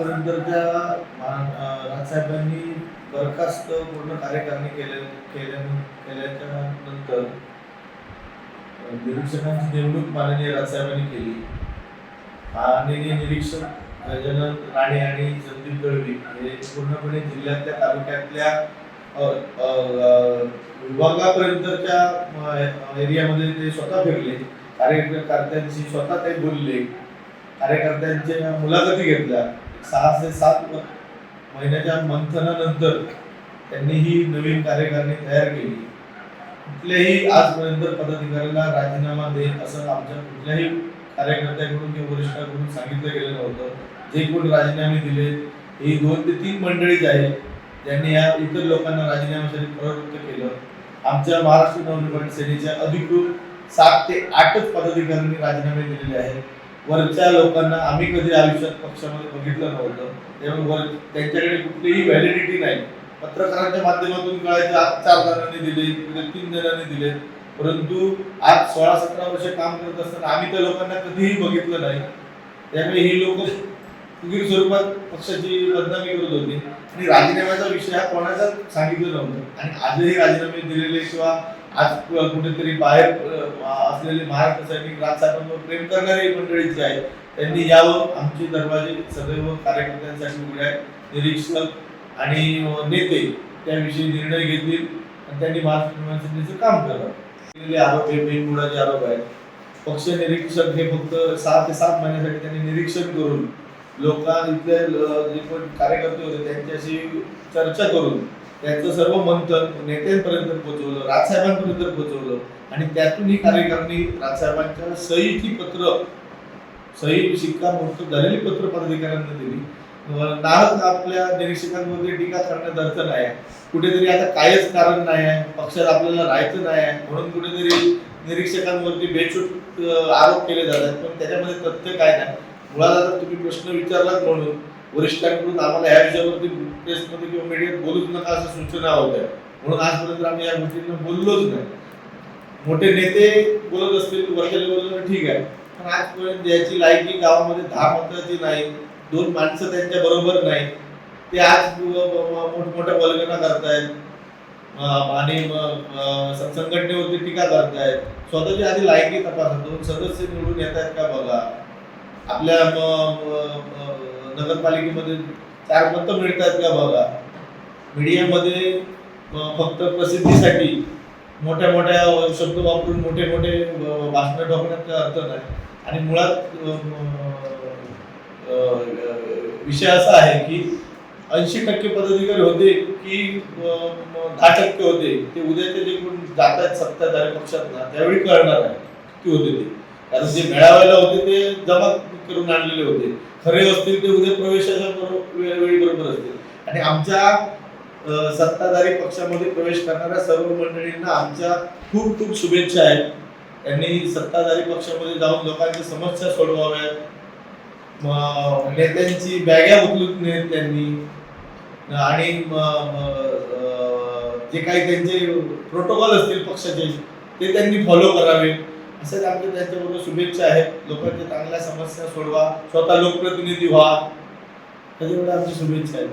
आजपर्यंतच्या राजसाहेबांनी बरखास्त पूर्ण कार्यकारिणी केल्याच्या नंतर निरीक्षकांची नेमणूक माननीय राजसाहेबांनी केली. माननीय निरीक्षक गजानन राणे आणि संदीप दळवी हे पूर्णपणे जिल्ह्यातल्या तालुक्यातल्या विभागापर्यंतच्या एरियामध्ये ते स्वतः फिरले. कार्यकर्त्यांशी स्वतः ते बोलले. कार्यकर्त्यांच्या मुलाखती घेतल्या. 6 ते 7 महिन्याच्या मंथनानंतर त्यांनी ही नवीन कार्यकारिणी तयार केली. कुठल्याही आजपर्यंत पदाधिकाऱ्याला राजीनामा दे असं आमच्या कुठल्याही कार्यकर्त्यांकडून किंवा वरिष्ठांकडून सांगितलं गेलं नव्हतं. जे कोण राजीनामे दिले ही 2 ते 3 मंडळीच आहे ज्यांनी या इतर लोकांना राजीनाम्यासाठी प्रवृत्त केलं. आमच्या महाराष्ट्र नवनिर्माण सेनेच्या अधिकृत 7 ते 8च पदाधिकाऱ्यांनी राजीनामे दिलेले आहेत. वरच्या लोकांना आम्ही कधी आयुष्यात पक्षामध्ये बघितलं नव्हतं. त्यामुळे त्यांच्याकडे कुठलीही व्हॅलिडिटी नाही. पत्रकारांच्या माध्यमातून कळायचं आज 4 जणांनी दिले, 3 जणांनी दिले, परंतु आज 16-17 वर्ष काम करत असताना आम्ही त्या लोकांना कधीही बघितलं नाही. त्यामुळे ही लोक फुगीर स्वरूपात पक्षाची बदनामी करत होती आणि राजीनाम्याचा विषय हा कोणाचा सांगितलं नव्हतं. आणि आजही राजीनामे दिलेले किंवा आज कुठेतरी बाहेर असलेले महाराष्ट्र सैनिक राजसाहेबांवर प्रेम करणारी मंडळी जी आहेत त्यांनी यावं. आमचे दरवाजे सदैव कार्यकर्त्यांसाठी उघडे आहेत. निरीक्षक आणि नेते त्याविषयी निर्णय घेतील आणि त्यांनी महाराष्ट्र निर्माण सेनेचं काम करावं. आरोप हे बेमुळाचे आरोप आहेत. पक्ष निरीक्षक हे फक्त 6 ते 7 महिन्यासाठी त्यांनी निरीक्षण करून इथले जे कोण कार्यकर्ते होते त्यांच्याशी चर्चा करून त्यांचं सर्व मंथन नेत्यांपर्यंत पोहोचवलं, राजसाहेबांपर्यंत पोहोचवलं आणि त्यातून ही कार्यकारिणी राजसाहेबांच्या सही शिक्कामोर्तब झालेली पत्र पदाधिकाऱ्यांना दिली. नाहक आपल्या निरीक्षकांमध्ये टीका करण्यात अर्थ नाही. कुठेतरी आता कायच कारण नाही आहे, पक्षात आपल्याला राहायचं नाही आहे म्हणून कुठेतरी निरीक्षकांवरती बेछूट आरोप केले जातात. पण त्याच्यामध्ये तथ्य काय नाही. मुळात आता तुम्ही प्रश्न विचारलात म्हणून वरिष्ठांकडून आम्हाला ह्या विषयावरती प्रेसमध्ये किंवा मीडियात बोलूच नका असं सूचना होत्या. म्हणून आजपर्यंत आम्ही या गोष्टींना बोललोच नाही. मोठे नेते बोलत असतील वरच्या लेवलवर ठीक आहे, पण आजपर्यंत याची लायकी गावामध्ये 10 मताची नाही, 2 माणसं त्यांच्या बरोबर नाही, ते आज मोठमोठ्या वल्गना करतायत आणि संघटनेवरती टीका करतायत. स्वतःची आधी लायकी तपासा. 2 सदस्य निवडून येत आहेत का बघा. आपल्या नगरपालिकेमध्ये 4 मतं मिळतात का बघा. मीडियामध्ये फक्त प्रसिद्धीसाठी मोठ्या मोठ्या शब्द वापरून मोठे मोठे भाषण ठोकण्यात अर्थ नाही. आणि मुळात विषय असा आहे की 80% पदाधिकारी होते की 10% होते ते उद्याचे जे कोण जात आहेत सत्ताधारी पक्षात ना त्यावेळी कळणार आहे किती होते ते. कारण जे मेळाव्याला होते ते जमा करून आणलेले होते. खरे असतील ते उद्या प्रवेशाच्या वेळी बरोबर असतील. आणि आमच्या सत्ताधारी पक्षामध्ये प्रवेश करणाऱ्या सर्व मंडळींना आमच्या खूप खूप शुभेच्छा आहेत. त्यांनी सत्ताधारी पक्षामध्ये जाऊन लोकांच्या समस्या सोडवाव्यात, नेत्यांची बॅग्या उचलून नेत त्यांनी आणि जे काही त्यांचे प्रोटोकॉल असतील पक्षाचे ते त्यांनी फॉलो करावे. असंच आमच्या त्यांच्याबरोबर शुभेच्छा आहेत. लोकांच्या चांगल्या समस्या सोडवा, स्वतः लोकप्रतिनिधी व्हा, त्याच्यामुळे आमची शुभेच्छा आहेत.